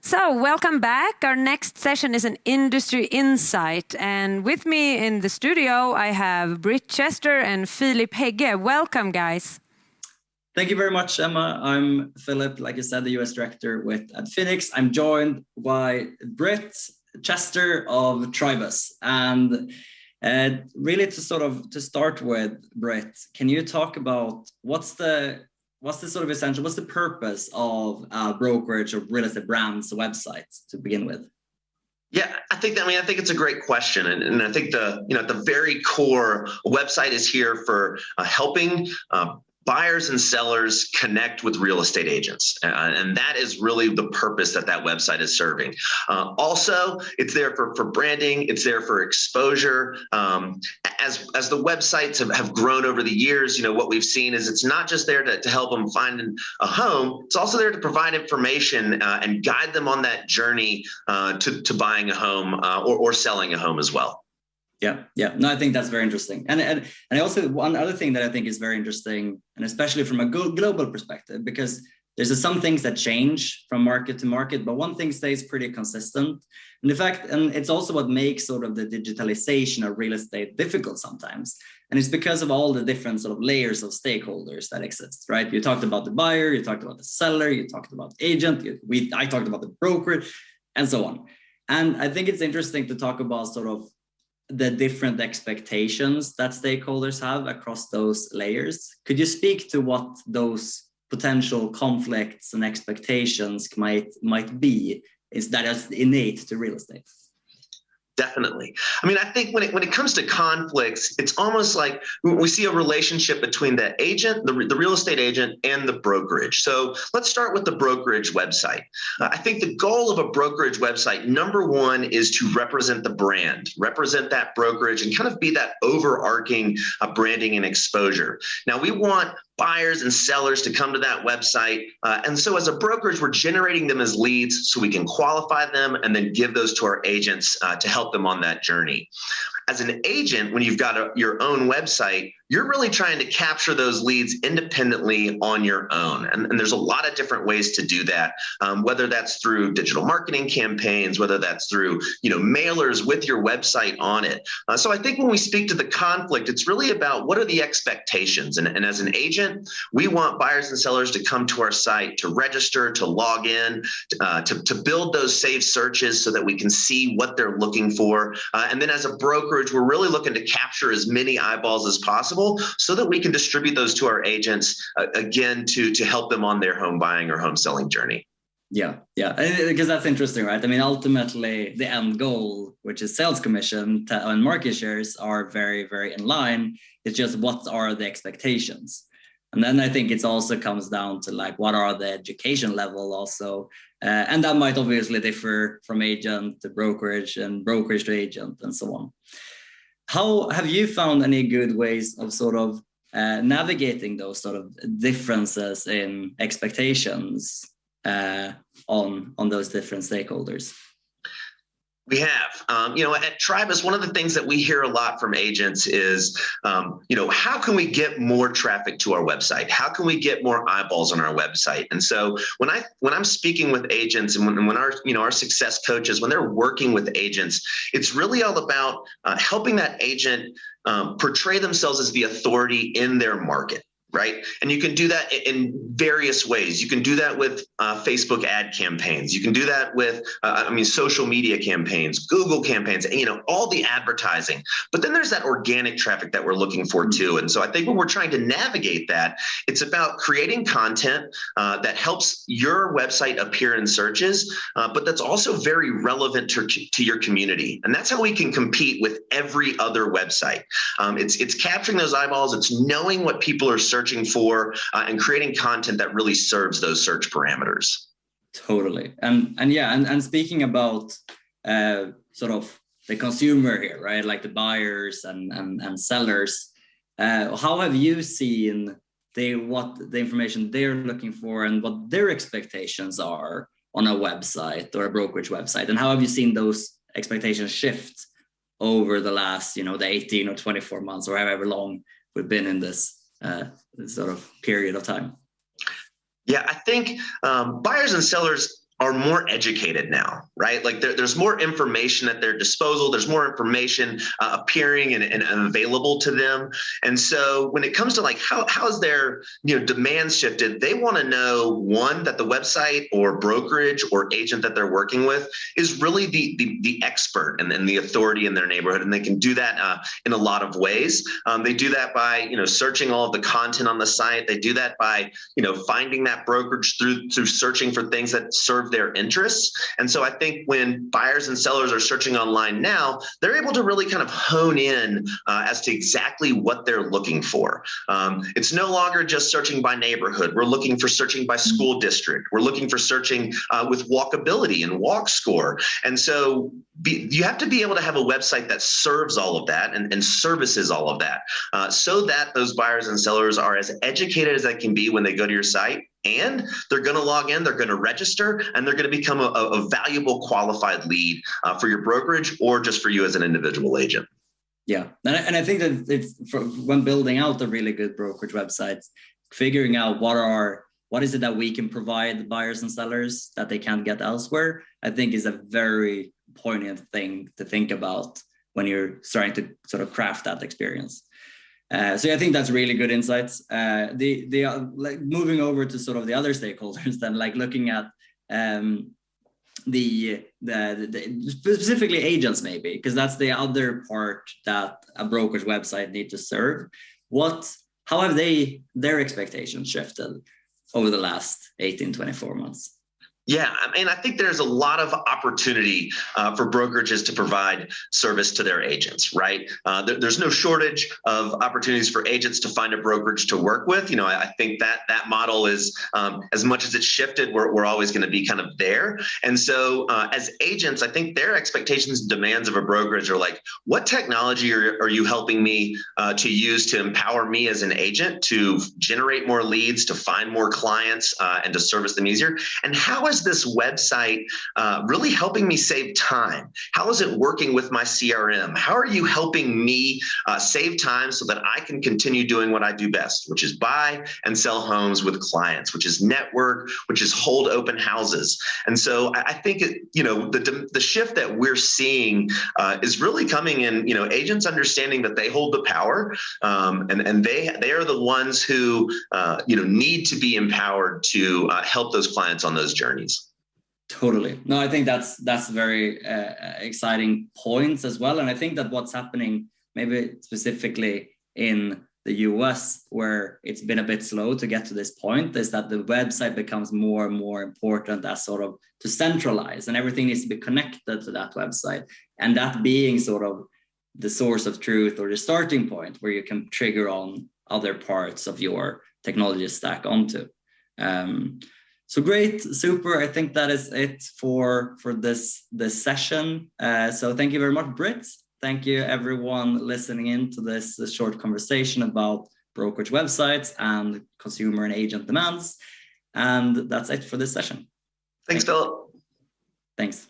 So, welcome back. Our next session is an industry insight. And with me in the studio, I have Britt Chester and Philip Hegge. Welcome, guys. Thank you very much, Emma. I'm Philip, like I said, the US director with Adfenix. I'm joined by Britt Chester of Tribus. And really to start with, Britt, can you talk about what's the purpose of a brokerage or real estate brand's website to begin with? Yeah, I think it's a great question. And I think at the very core, a website is here for helping buyers and sellers connect with real estate agents. And that is really the purpose that website is serving. Also, it's there for branding. It's there for exposure. As the websites have grown over the years, what we've seen is it's not just there to help them find a home. It's also there to provide information and guide them on that journey to buying a home or selling a home as well. Yeah. No, I think that's very interesting. And also one other thing that I think is very interesting, and especially from a global perspective, because there's some things that change from market to market, but one thing stays pretty consistent. And and it's also what makes sort of the digitalization of real estate difficult sometimes. And it's because of all the different sort of layers of stakeholders that exist, right? You talked about the buyer, you talked about the seller, you talked about agent, I talked about the broker, and so on. And I think it's interesting to talk about sort of the different expectations that stakeholders have across those layers. Could you speak to what those potential conflicts and expectations might be? Is that as innate to real estate? Definitely. I mean, I think when it comes to conflicts, it's almost like we see a relationship between the agent, the real estate agent, and the brokerage. So let's start with the brokerage website. I think the goal of a brokerage website, number one, is to represent the brand, represent that brokerage, and kind of be that overarching branding and exposure. Now, we want buyers and sellers to come to that website. And so as a brokerage, we're generating them as leads so we can qualify them and then give those to our agents to help them on that journey. As an agent, when you've got your own website, you're really trying to capture those leads independently on your own. And there's a lot of different ways to do that, whether that's through digital marketing campaigns, whether that's through mailers with your website on it. So I think when we speak to the conflict, it's really about what are the expectations. And as an agent, we want buyers and sellers to come to our site, to register, to log in, to build those saved searches so that we can see what they're looking for. And then as a brokerage, we're really looking to capture as many eyeballs as possible so that we can distribute those to our agents, again, to help them on their home buying or home selling journey. Yeah, because that's interesting, right? I mean, ultimately, the end goal, which is sales commission and market shares, are very, very in line. It's just what are the expectations? And then I think it also comes down to like, what are the education level also? And that might obviously differ from agent to brokerage and brokerage to agent and so on. How have you found any good ways of sort of navigating those sort of differences in expectations on those different stakeholders? We have, at Tribus, one of the things that we hear a lot from agents is, how can we get more traffic to our website? How can we get more eyeballs on our website? And so when I'm speaking with agents and when our success coaches, when they're working with agents, it's really all about helping that agent portray themselves as the authority in their market. Right. And you can do that in various ways. You can do that with Facebook ad campaigns. You can do that with, social media campaigns, Google campaigns, all the advertising. But then there's that organic traffic that we're looking for, too. And so I think when we're trying to navigate that, it's about creating content that helps your website appear in searches, but that's also very relevant to your community. And that's how we can compete with every other website. It's capturing those eyeballs. It's knowing what people are searching for and creating content that really serves those search parameters. Totally. And speaking about sort of the consumer here, right? Like the buyers and sellers, how have you seen what the information they're looking for and what their expectations are on a website or a brokerage website? And how have you seen those expectations shift over the last, the 18 or 24 months or however long we've been in this sort of period of time? Yeah, I think buyers and sellers are more educated now, right? Like there's more information at their disposal. There's more information appearing and available to them. And so when it comes to like how's their demand shifted, they want to know, one, that the website or brokerage or agent that they're working with is really the expert and the authority in their neighborhood, and they can do that in a lot of ways. They do that by searching all of the content on the site. They do that by finding that brokerage through searching for things that serve their interests. And so I think when buyers and sellers are searching online now, they're able to really kind of hone in as to exactly what they're looking for. It's no longer just searching by neighborhood. We're looking for searching by school district. We're looking for searching with walkability and walk score. And so you have to be able to have a website that serves all of that and services all of that so that those buyers and sellers are as educated as they can be when they go to your site. And they're going to log in, they're going to register, and they're going to become a valuable qualified lead for your brokerage or just for you as an individual agent. Yeah. And I think that it's when building out a really good brokerage website, figuring out what is it that we can provide buyers and sellers that they can't get elsewhere, I think is a very poignant thing to think about when you're starting to sort of craft that experience. So I think that's really good insights. Like moving over to sort of the other stakeholders, then like looking at the specifically agents maybe, because that's the other part that a brokerage website needs to serve. How have their expectations shifted over the last 18, 24 months? Yeah, I mean, I think there's a lot of opportunity for brokerages to provide service to their agents, right? There's no shortage of opportunities for agents to find a brokerage to work with. I think that model is, as much as it's shifted, we're always going to be kind of there. And so as agents, I think their expectations and demands of a brokerage are like, what technology are you helping me to use to empower me as an agent to generate more leads, to find more clients, and to service them easier? And how is this website really helping me save time? How is it working with my CRM? How are you helping me save time so that I can continue doing what I do best, which is buy and sell homes with clients, which is network, which is hold open houses? And so I think the shift that we're seeing is really coming in, agents understanding that they hold the power, and they are the ones who need to be empowered to help those clients on those journeys. Totally. No, I think that's very exciting points as well. And I think that what's happening maybe specifically in the US, where it's been a bit slow to get to this point, is that the website becomes more and more important as sort of to centralize, and everything needs to be connected to that website. And that being sort of the source of truth or the starting point where you can trigger on other parts of your technology stack onto. So great, super. I think that is it for this session. So thank you very much, Britt. Thank you everyone listening in to this short conversation about brokerage websites and consumer and agent demands. And that's it for this session. Thanks, Philip. Thanks.